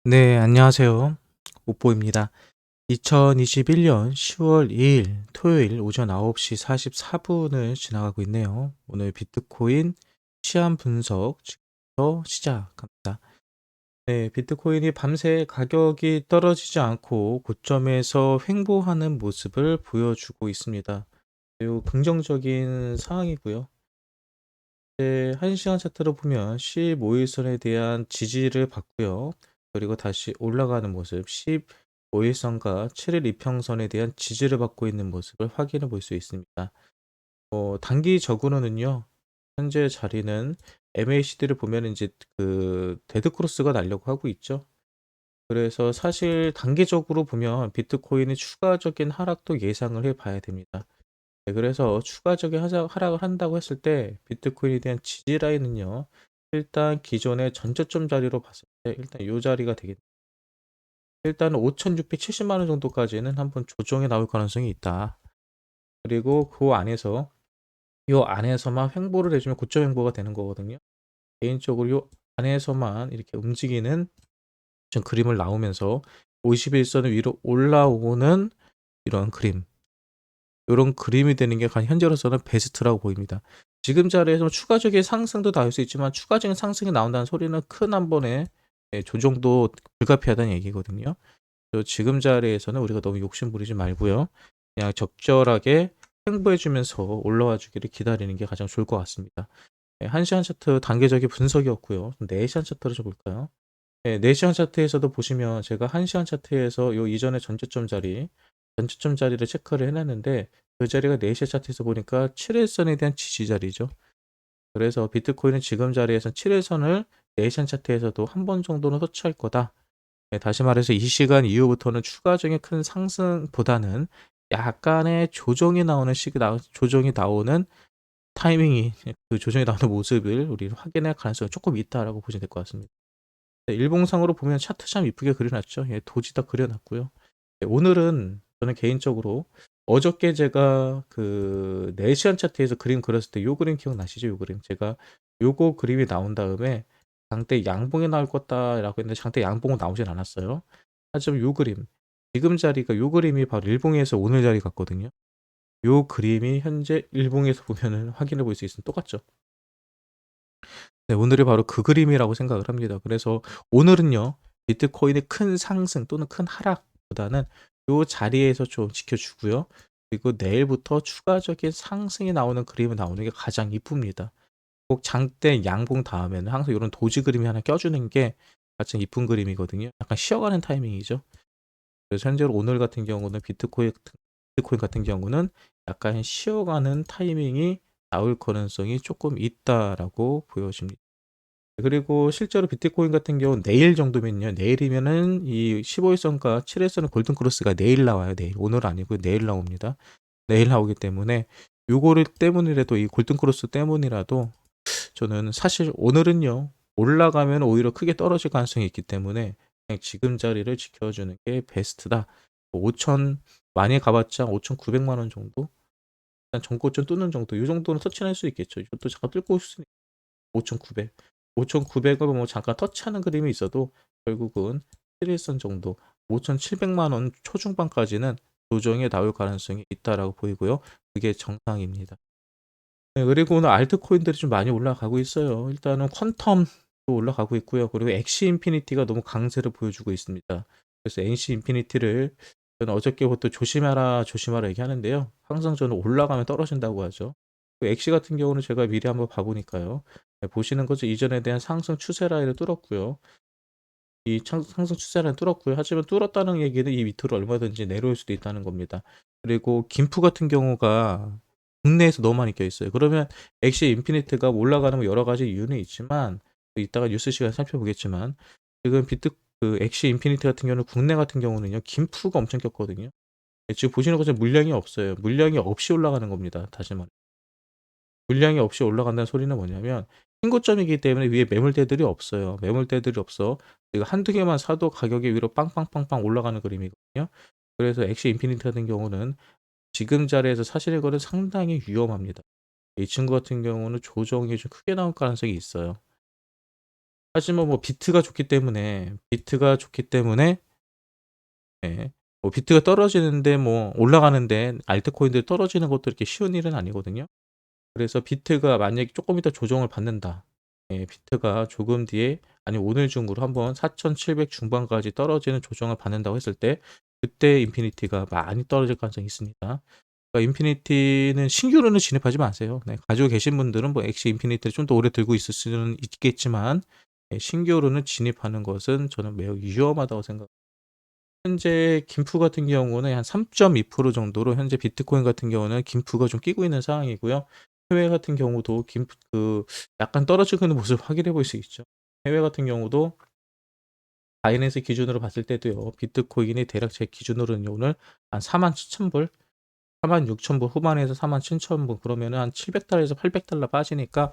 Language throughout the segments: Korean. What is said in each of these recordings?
네, 안녕하세요. 오뽀입니다. 2021년 10월 2일 토요일 오전 9시 44분을 지나가고 있네요. 오늘 비트코인 시한 분석 지금부터 시작합니다. 네, 비트코인이 밤새 가격이 떨어지지 않고 고점에서 횡보하는 모습을 보여주고 있습니다. 매우 긍정적인 상황이고요. 네, 1시간 차트로 보면 15일선에 대한 지지를 받고요. 그리고 다시 올라가는 모습, 15일선과 7일 이평선에 대한 지지를 받고 있는 모습을 확인해 볼 수 있습니다. 단기적으로는요, 현재 자리는 MACD를 보면 이제 그 데드크로스가 나려고 하고 있죠. 그래서 사실 단기적으로 보면 비트코인의 추가적인 하락도 예상을 해 봐야 됩니다. 네, 그래서 추가적인 하락을 한다고 했을 때 비트코인에 대한 지지 라인은요. 일단 기존의 전저점 자리로 봤을 때 일단 요 자리가 되겠 일단은 5,670만 원 정도까지는 한번 조정이 나올 가능성이 있다. 그리고 그 안에서 요 안에서만 횡보를 해 주면 고점 횡보가 되는 거거든요. 개인적으로 요 안에서만 이렇게 움직이는 좀 그림을 나오면서 51선을 위로 올라오는 이런 그림, 요런 그림이 되는 게 현재로서는 베스트라고 보입니다. 지금 자리에서 추가적인 상승도 나올 수 있지만 추가적인 상승이 나온다는 소리는 큰 한 번의 조정도 불가피하다는 얘기거든요. 그래서 지금 자리에서는 우리가 너무 욕심 부리지 말고요. 그냥 적절하게 횡보해 주면서 올라와 주기를 기다리는 게 가장 좋을 것 같습니다. 1시간 차트 단계적인 분석이었고요. 4시간 차트로 좀 볼까요? 네, 4시간 차트에서도 보시면 제가 1시간 차트에서 요 이전의 전저점 자리를 체크를 해 놨는데 그 자리가 4시간 차트에서 보니까 7일선에 대한 지지 자리죠. 그래서 비트코인은 지금 자리에서 7일선을 4시간 차트에서도 한 번 정도는 터치할 거다. 다시 말해서 이 시간 이후부터는 추가적인 큰 상승보다는 약간의 조정이 나오는 타이밍이 그 조정이 나오는 모습을 우리는 확인할 가능성이 조금 있다라고 보시면 될 것 같습니다. 네, 일봉상으로 보면 차트 참 이쁘게 그려 놨죠. 예, 도지 다 그려 놨고요. 네, 오늘은 저는 개인적으로 어저께 제가 그 4시간 차트에서 그림 그렸을 때 요 그림 기억나시죠? 요 그림. 제가 요거 그림이 나온 다음에 장대 양봉이 나올 거다라고 했는데 장대 양봉은 나오진 않았어요. 하지만 요 그림, 지금 자리가 요 그림이 바로 일봉에서 오늘 자리 같거든요. 요 그림이 현재 일봉에서 보면은 확인해 볼 수 있으면 똑같죠. 네, 오늘이 바로 그 그림이라고 생각을 합니다. 그래서 오늘은요, 비트코인의 큰 상승 또는 큰 하락보다는 요 자리에서 좀 지켜주고요. 그리고 내일부터 추가적인 상승이 나오는 그림이 나오는 게 가장 이쁩니다. 꼭 장대 양봉 다음에는 항상 이런 도지 그림이 하나 껴주는 게 가장 이쁜 그림이거든요. 약간 쉬어가는 타이밍이죠. 그래서 현재로 오늘 같은 경우는 비트코인 같은 경우는 약간 쉬어가는 타이밍이 나올 가능성이 조금 있다라고 보여집니다. 그리고 실제로 비트코인 같은 경우는 내일 정도면요. 내일이면은 이 15일선과 7일선의 골든 크로스가 내일 나와요. 내일. 오늘 아니고 내일 나옵니다. 내일 나오기 때문에 요거를 때문이라도 이 골든 크로스 때문이라도 저는 사실 오늘은요. 올라가면 오히려 크게 떨어질 가능성이 있기 때문에 그냥 지금 자리를 지켜주는 게 베스트다. 5천 많이 가봤자 5,900만 원 정도? 일단 전고점 뚫는 정도. 이 정도는 터치할 수 있겠죠. 이것도 잠깐 뚫고 있을 수 5,900. 5,900을 뭐 잠깐 터치하는 그림이 있어도 결국은 7일선 정도 5,700만 원 초중반까지는 조정에 나올 가능성이 있다라고 보이고요. 그게 정상입니다. 네, 그리고 오늘 알트코인들이 좀 많이 올라가고 있어요. 일단은 퀀텀도 올라가고 있고요. 그리고 엑시 인피니티가 너무 강세를 보여주고 있습니다. 그래서 NC 인피니티를 저는 어저께부터 조심하라, 조심하라 얘기하는데요. 항상 저는 올라가면 떨어진다고 하죠. 그 엑시 같은 경우는 제가 미리 한번 봐보니까요. 네, 보시는 거죠. 이전에 대한 상승 추세 라인을 뚫었고요. 상승 추세라인 뚫었고요. 하지만 뚫었다는 얘기는 이 밑으로 얼마든지 내려올 수도 있다는 겁니다. 그리고 김프 같은 경우가 국내에서 너무 많이 껴 있어요. 그러면 엑시 인피니트가 올라가는 뭐 여러 가지 이유는 있지만 이따가 뉴스 시간에 살펴보겠지만 지금 그 엑시 인피니트 같은 경우는 국내 같은 경우는요. 김프가 엄청 꼈거든요. 지금 보시는 것처럼 물량이 없어요. 물량이 없이 올라가는 겁니다. 다시 말해. 물량이 없이 올라간다는 소리는 뭐냐면 신고점이기 때문에 위에 매물대들이 없어요. 매물대들이 없어. 이거 한두 개만 사도 가격이 위로 빵빵빵빵 올라가는 그림이거든요. 그래서 엑시 인피니티 같은 경우는 지금 자리에서 사시는 거는 상당히 위험합니다. 이 친구 같은 경우는 조정이 좀 크게 나올 가능성이 있어요. 하지만 뭐 비트가 좋기 때문에 예. 뭐 비트가 떨어지는데 뭐 올라가는데 알트코인들이 떨어지는 것도 이렇게 쉬운 일은 아니거든요. 그래서 비트가 만약에 쪼끔 이따 조정을 받는다. 예, 비트가 조금 뒤에 아니면 오늘 중으로 한번 4,700 중반까지 떨어지는 조정을 받는다고 했을 때 그때 인피니티가 많이 떨어질 가능성이 있습니다. 그러니까 인피니티는 신규로는 진입하지 마세요. 네, 가지고 계신 분들은 뭐 엑시 인피니티를 좀 더 오래 들고 있을 수는 있겠지만 예, 신규로는 진입하는 것은 저는 매우 위험하다고 생각합니다. 현재 김프 같은 경우는 한 3.2% 정도로 현재 비트코인 같은 경우는 김프가 좀 끼고 있는 상황이고요. 해외 같은 경우도 김프 약간 떨어지고 있는 모습을 확인해 볼 수 있죠. 해외 같은 경우도 바이낸스 기준으로 봤을 때도요. 비트코인이 대략 제 기준으로는 오늘 한 47,000불, 46,000불 후반에서 47,000불 그러면은 한 $700에서 $800 빠지니까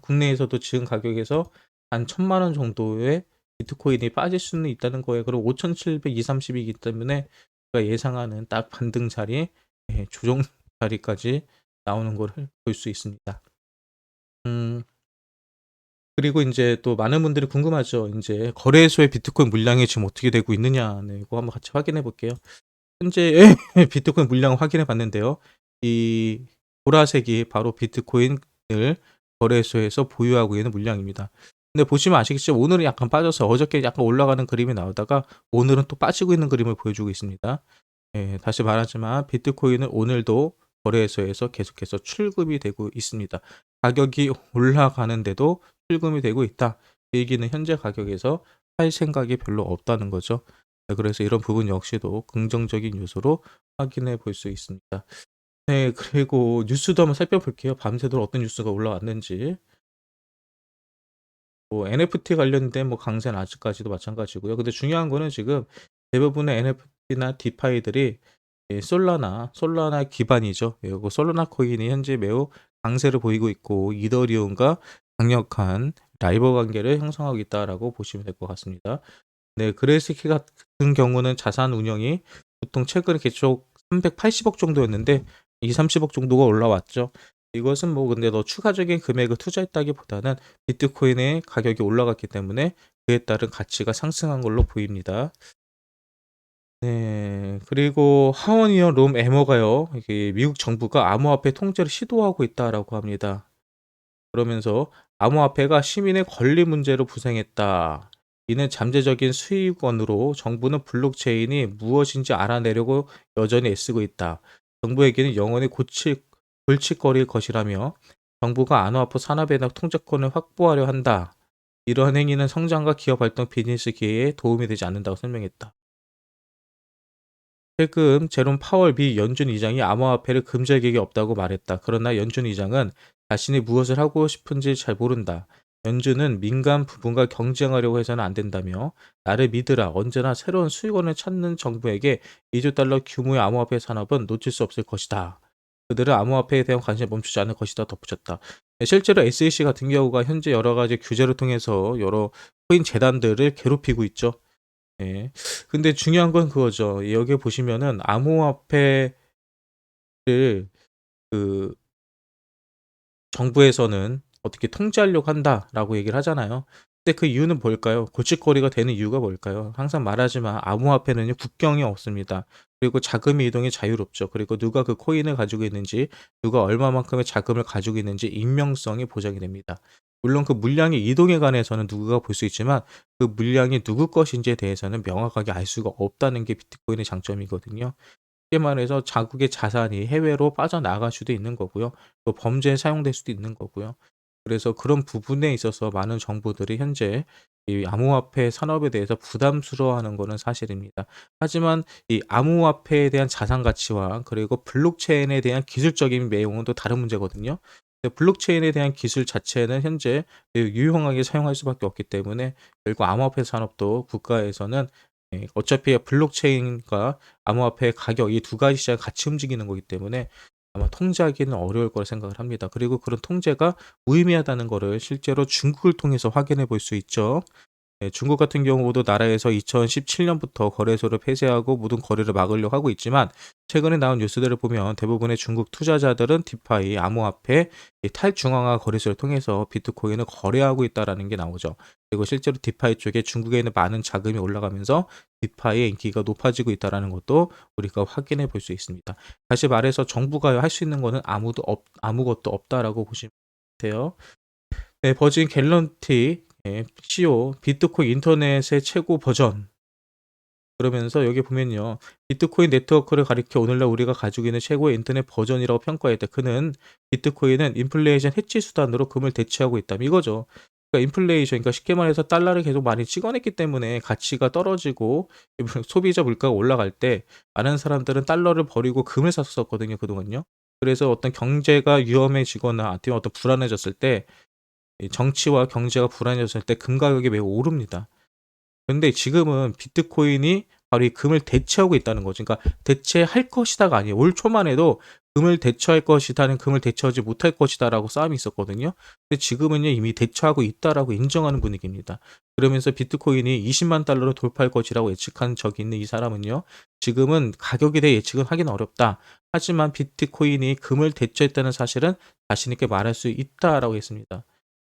국내에서도 지금 가격에서 한 1,000만 원 정도의 비트코인이 빠질 수는 있다는 거예요. 그리고 5,700, 230 이기 때문에 제가 예상하는 딱 반등 자리, 예, 조정 자리까지 나오는 거를 볼 수 있습니다. 음 그리고 인제 또 많은 분들이 궁금하죠. 인제 거래소의 비트코인 물량이 지금 어떻게 되고 있느냐. 네, 이거 한번 같이 확인해 볼게요. 현재 비트코인 물량을 확인해 봤는데요. 이 보라색이 바로 비트코인을 거래소에서 보유하고 있는 물량입니다. 근데 보시면 아시겠지만 오늘은 약간 빠져서 어저께 약간 올라가는 그림이 나오다가 오늘은 또 빠지고 있는 그림을 보여주고 있습니다. 예, 다시 말하지만 비트코인은 오늘도 거래소에서 계속해서 출금이 되고 있습니다. 가격이 올라가는데도 출금이 되고 있다. 이 얘기는 현재 가격에서 할 생각이 별로 없다는 거죠. 네, 그래서 이런 부분 역시도 긍정적인 요소로 확인해 볼 수 있습니다. 네, 그리고 뉴스도 한번 살펴볼게요. 밤새도록 어떤 뉴스가 올라왔는지. 뭐 NFT 관련된 뭐 강세는 아직까지도 마찬가지고요. 근데 중요한 거는 지금 대부분의 NFT나 디파이들이 솔라나 기반이죠. 예, 요거 솔라나 코인이 현재 매우 강세를 보이고 있고 이더리움과 강력한 라이벌 관계를 형성하고 있다라고 보시면 될 것 같습니다. 네, 그레이스키 같은 경우는 자산 운영이 보통 최근에 계속 380억 정도였는데 230억 정도가 올라왔죠. 이것은 뭐 근데 더 추가적인 금액을 투자했다기보다는 비트코인의 가격이 올라갔기 때문에 그에 따른 가치가 상승한 걸로 보입니다. 네. 그리고 하원의원 롬 에머가요. 이게 미국 정부가 암호화폐 통제를 시도하고 있다라고 합니다. 그러면서 "암호화폐가 시민의 권리 문제로 부상했다. 이는 잠재적인 수익원으로 정부는 블록체인이 무엇인지 알아내려고 여전히 애쓰고 있다. 정부에게는 영원히 골칫거릴 것이라며 정부가 암호화폐 산업에 대한 통제권을 확보하려 한다. 이러한 행위는 성장과 기업 활동, 비즈니스 기회에 도움이 되지 않는다고 설명했다." 최근 제롬 파월 미 연준 의장이 암호화폐를 금지할 계획이 없다고 말했다. 그러나 연준 의장은 자신이 무엇을 하고 싶은지 잘 모른다. 연준은 민간 부분과 경쟁하려고 해서는 안 된다며 나를 믿으라. 언제나 새로운 수익원을 찾는 정부에게 2조 달러 규모의 암호화폐 산업은 놓칠 수 없을 것이다. 그들은 암호화폐에 대한 관심을 멈추지 않을 것이다 덧붙였다. 네, 실제로 SEC 같은 경우가 현재 여러 가지 규제를 통해서 여러 코인 재단들을 괴롭히고 있죠. 예. 근데 중요한 건 그거죠. 여기 보시면은 암호화폐를 그 정부에서는 어떻게 통제하려고 한다라고 얘기를 하잖아요. 근데 그 이유는 뭘까요? 골칫거리가 되는 이유가 뭘까요? 항상 말하지만 암호화폐는요, 국경이 없습니다. 그리고 자금의 이동이 자유롭죠. 그리고 누가 그 코인을 가지고 있는지, 누가 얼마만큼의 자금을 가지고 있는지 익명성이 보장이 됩니다. 물론 그 물량의 이동에 관해서는 누구가 볼 수 있지만 그 물량이 누구 것인지에 대해서는 명확하게 알 수가 없다는 게 비트코인의 장점이거든요. 쉽게 말해서 자국의 자산이 해외로 빠져나갈 수도 있는 거고요. 또 범죄에 사용될 수도 있는 거고요. 그래서 그런 부분에 있어서 많은 정부들이 현재 이 암호화폐 산업에 대해서 부담스러워하는 거는 사실입니다. 하지만 이 암호화폐에 대한 자산 가치와 그리고 블록체인에 대한 기술적인 내용은 또 다른 문제거든요. 근데 블록체인에 대한 기술 자체는 현재 유용하게 사용할 수밖에 없기 때문에 결국 암호화폐 산업도 국가에서는 어차피 블록체인과 암호화폐 가격 이 두 가지 시장이 같이 움직이는 거기 때문에 아마 통제하기는 어려울 거라 생각을 합니다. 그리고 그런 통제가 무의미하다는 거를 실제로 중국을 통해서 확인해 볼 수 있죠. 중국 같은 경우도 나라에서 2017년부터 거래소를 폐쇄하고 모든 거래를 막으려고 하고 있지만 최근에 나온 뉴스들을 보면 대부분의 중국 투자자들은 디파이, 암호화폐, 이 탈중앙화 거래소를 통해서 비트코인을 거래하고 있다라는 게 나오죠. 그리고 실제로 디파이 쪽에 중국에 있는 많은 자금이 올라가면서 디파이의 인기가 높아지고 있다라는 것도 우리가 확인해 볼 수 있습니다. 다시 말해서 정부가 할 수 있는 거는 아무것도 없다라고 보시면 돼요. 네, 버진 갤런티 CO 비트코인 인터넷의 최고 버전. 그러면서 여기 보면요. 비트코인 네트워크를 가리켜 오늘날 우리가 가지고 있는 최고의 인터넷 버전이라고 평가했다. 그는 비트코인은 인플레이션 해치 수단으로 금을 대체하고 있다. 이거죠. 그러니까 인플레이션, 그러니까 쉽게 말해서 달러를 계속 많이 찍어냈기 때문에 가치가 떨어지고 소비자 물가가 올라갈 때 많은 사람들은 달러를 버리고 금을 샀었거든요, 그동안요. 그래서 어떤 경제가 위험해지거나 아니면 어떤 불안해졌을 때 이 정치와 경제가 불안해졌을 때 금 가격이 매우 오릅니다. 근데 지금은 비트코인이 바로 이 금을 대체하고 있다는 거죠. 그러니까 대체할 것이다가 아니에요. 올 초만 해도 금을 대체할 것이다는 금을 대체하지 못할 것이다라고 싸움이 있었거든요. 근데 지금은요 이미 대처하고 있다라고 인정하는 분위기입니다. 그러면서 비트코인이 20만 달러를 돌파할 것이라고 예측한 적이 있는 이 사람은요. 지금은 가격에 대해 예측은 하기는 어렵다. 하지만 비트코인이 금을 대체했다는 사실은 자신 있게 말할 수 있다라고 했습니다.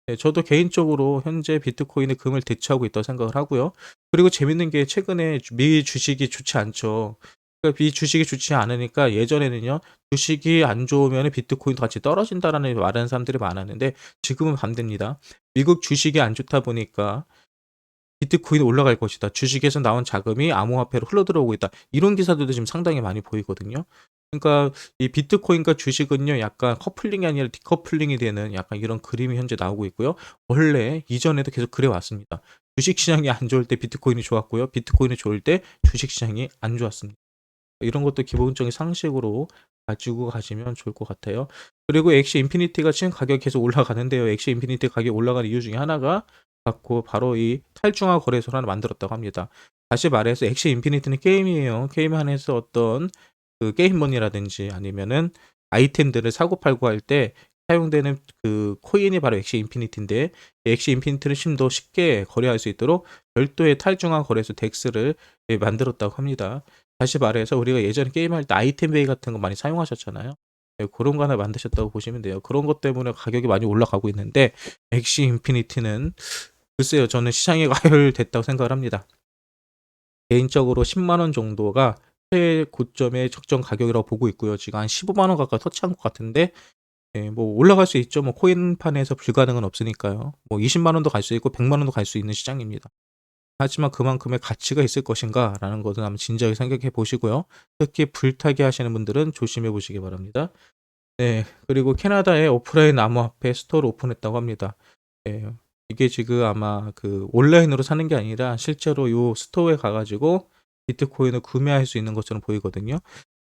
네, 저도 개인적으로 현재 비트코인의 금을 대체하고 있다고 생각을 하고요. 그리고 재밌는 게 최근에 미 주식이 좋지 않죠. 그러니까 미 주식이 좋지 않으니까 예전에는요, 주식이 안 좋으면 비트코인도 같이 떨어진다라는 말하는 사람들이 많았는데 지금은 반대입니다. 미국 주식이 안 좋다 보니까 비트코인이 올라갈 것이다. 주식에서 나온 자금이 암호화폐로 흘러들어오고 있다. 이런 기사들도 지금 상당히 많이 보이거든요. 그러니까 이 비트코인과 주식은요, 약간 커플링이 아니라 디커플링이 되는 약간 이런 그림이 현재 나오고 있고요. 원래 이전에도 계속 그래 왔습니다. 주식 시장이 안 좋을 때 비트코인이 좋았고요. 비트코인이 좋을 때 주식 시장이 안 좋았습니다. 이런 것도 기본적인 상식으로 가지고 가시면 좋을 것 같아요. 그리고 엑시 인피니티가 지금 가격이 계속 올라가는데요. 엑시 인피니티 가격이 올라가는 이유 중에 하나가 갖고 바로 이 탈중앙 거래소를 하나 만들었다고 합니다. 다시 말해서 엑시 인피니티는 게임이에요. 게임 안에서 어떤 그 게임 머니라든지 아니면은 아이템들을 사고 팔고 할 때 사용되는 그 코인이 바로 엑시 인피니티인데 엑시 인피니티를 좀 더 쉽게 거래할 수 있도록 별도의 탈중앙 거래소 덱스를 만들었다고 합니다. 다시 말해서 우리가 예전에 게임할 때 아이템 베이 같은 거 많이 사용하셨잖아요. 예, 그런 거 하나 만드셨다고 보시면 돼요. 그런 것 때문에 가격이 많이 올라가고 있는데 엑시 인피니티는 글쎄요. 저는 시장에 가열됐다고 생각을 합니다. 개인적으로 10만 원 정도가 최고점의 적정 가격이라고 보고 있고요. 지금 한 15만 원 가까이 터치한 것 같은데 예, 뭐 올라갈 수 있죠. 뭐 코인판에서 불가능은 없으니까요. 뭐 20만 원도 갈 수 있고 100만 원도 갈 수 있는 시장입니다. 하지만 그만큼의 가치가 있을 것인가라는 것은 한번 진지하게 생각해 보시고요. 특히 불타기 하시는 분들은 조심해 보시기 바랍니다. 네. 그리고 캐나다에 오프라인 암호화폐 스토어를 오픈했다고 합니다. 예. 이게 지금 아마 그 온라인으로 사는 게 아니라 실제로 요 스토어에 가 가지고 비트코인을 구매할 수 있는 것처럼 보이거든요.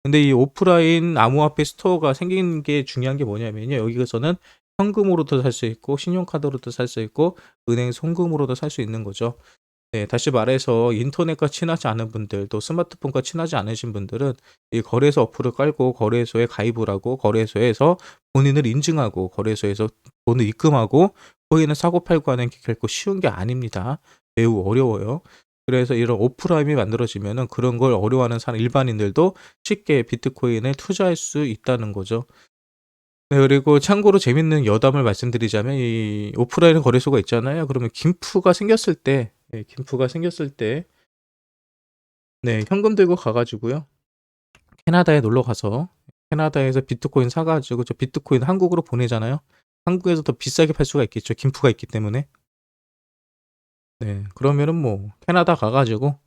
근데 이 오프라인 암호화폐 스토어가 생긴 게 중요한 게 뭐냐면요. 여기에서는 현금으로도 살 수 있고 신용카드로도 살 수 있고 은행 송금으로도 살 수 있는 거죠. 네, 다시 말해서 인터넷과 친하지 않은 분들, 또 스마트폰과 친하지 않으신 분들은 이 거래소 어플을 깔고 거래소에 가입을 하고 거래소에서 본인을 인증하고 거래소에서 돈을 입금하고 코인을 사고 팔고 하는 게 결코 쉬운 게 아닙니다. 매우 어려워요. 그래서 이런 오프라인이 만들어지면은 그런 걸 어려워하는 사람 일반인들도 쉽게 비트코인에 투자할 수 있다는 거죠. 네, 그리고 참고로 재밌는 여담을 말씀드리자면 이 오프라인 거래소가 있잖아요. 그러면 김프가 생겼을 때 김프가 생겼을 때 네, 현금 들고 가 가지고요. 캐나다에 놀러 가서 캐나다에서 비트코인 사 가지고 저 비트코인 한국으로 보내잖아요. 한국에서 더 비싸게 팔 수가 있겠죠, 김프가 있기 때문에. 네. 그러면은 뭐 캐나다 가 가지고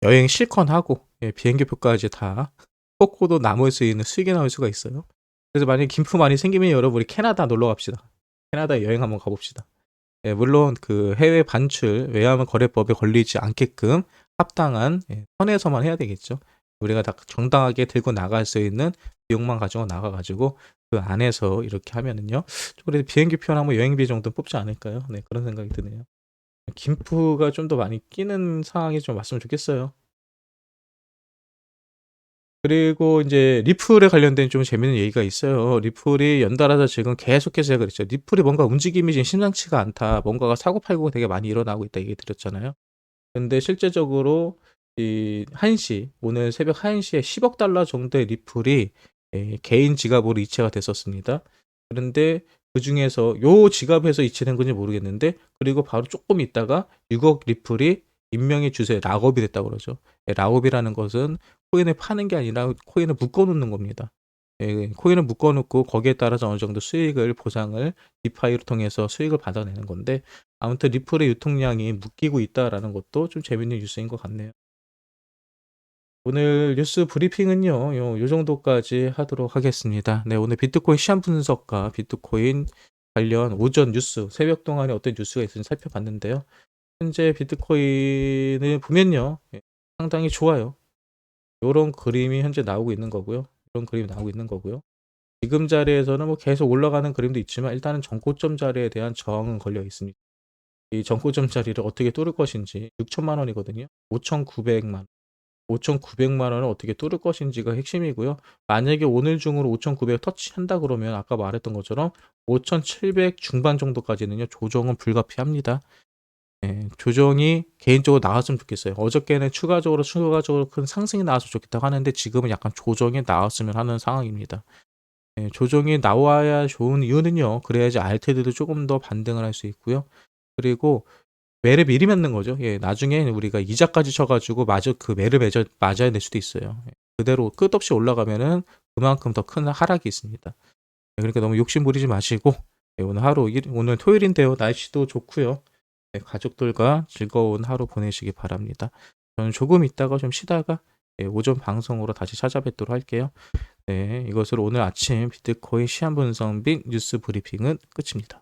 여행 실컷 하고 비행기 표까지 다 뽑고도 남을 수 있는 수익이 나올 수가 있어요. 그래서 만약에 김프 많이 생기면 여러분 우리 캐나다 놀러 갑시다. 캐나다 여행 한번 가 봅시다. 예, 물론 그 해외 반출 외화물 거래법에 걸리지 않게끔 합당한 선에서만 해야 되겠죠. 우리가 다 정당하게 들고 나갈 수 있는 비용만 가지고 나가 가지고 그 안에서 이렇게 하면은요. 좀 그래도 비행기표나 뭐 여행비 정도는 뽑지 않을까요? 네, 그런 생각이 드네요. 김프가 좀 더 많이 끼는 상황이 좀 왔으면 좋겠어요. 그리고 인제 리플에 관련된 좀 재밌는 얘기가 있어요. 리플이 연달아서 지금 계속해서 제가 그랬죠. "리플이 뭔가 움직임이 지금 심상치가 않다. 뭔가가 사고팔고가 되게 많이 일어나고 있다." 얘기 드렸잖아요. 근데 실제적으로 이 1 시 오늘 새벽 1 시에 $10억 정도의 리플이 개인 지갑으로 이체가 됐었습니다. 그런데 그중에서 요 지갑에서 이체된 건지 모르겠는데 그리고 바로 쪼끔 있다가 6억 리플이 인명의 주소에 락업이 됐다고 그러죠. 락업이라는 것은 코인을 파는 게 아니라 코인을 묶어 놓는 겁니다. 코인을 묶어 놓고 거기에 따라서 어느 정도 수익을 보상을 디파이를 통해서 수익을 받아내는 건데 아무튼 리플의 유통량이 묶이고 있다라는 것도 좀 재밌는 뉴스인 것 같네요. 오늘 뉴스 브리핑은요. 요 정도까지 하도록 하겠습니다. 네, 오늘 비트코인 시황 분석과 비트코인 관련 오전 뉴스, 새벽 동안에 어떤 뉴스가 있었는지 살펴봤는데요. 현재 비트코인을 보면요. 상당히 좋아요. 요런 그림이 현재 나오고 있는 거고요. 이런 그림이 나오고 있는 거고요. 지금 자리에서는 뭐 계속 올라가는 그림도 있지만 일단은 전고점 자리에 대한 저항은 걸려 있습니다. 이 전고점 자리를 어떻게 뚫을 것인지 6천만 원이거든요. 5,900만 원. 5,900만 원을 어떻게 뚫을 것인지가 핵심이고요. 만약에 오늘 중으로 5,900 터치한다 그러면 아까 말했던 것처럼 5,700 중반 정도까지는요. 조정은 불가피합니다. 예. 조정이 개인적으로 나왔으면 좋겠어요. 어저께는 추가적으로 큰 상승이 나왔으면 좋겠다고 하는데 지금은 약간 조정이 나왔으면 하는 상황입니다. 예. 조정이 나와야 좋은 이유는요. 그래야지 알트들도 조금 더 반등을 할 수 있고요. 그리고 매를 미리 맞는 거죠. 예. 나중에 우리가 이자까지 쳐 가지고 마저 그 매를 맞아야 될 수도 있어요. 예. 그대로 끝없이 올라가면은 그만큼 더 큰 하락이 있습니다. 예. 그러니까 너무 욕심 부리지 마시고 예. 오늘 토요일인데요. 날씨도 좋고요. 네, 가족들과 즐거운 하루 보내시기 바랍니다. 저는 조금 있다가 좀 쉬다가 오전 방송으로 다시 찾아뵙도록 할게요. 네, 이것으로 오늘 아침 비트코인 시황 분석 및 뉴스 브리핑은 끝입니다.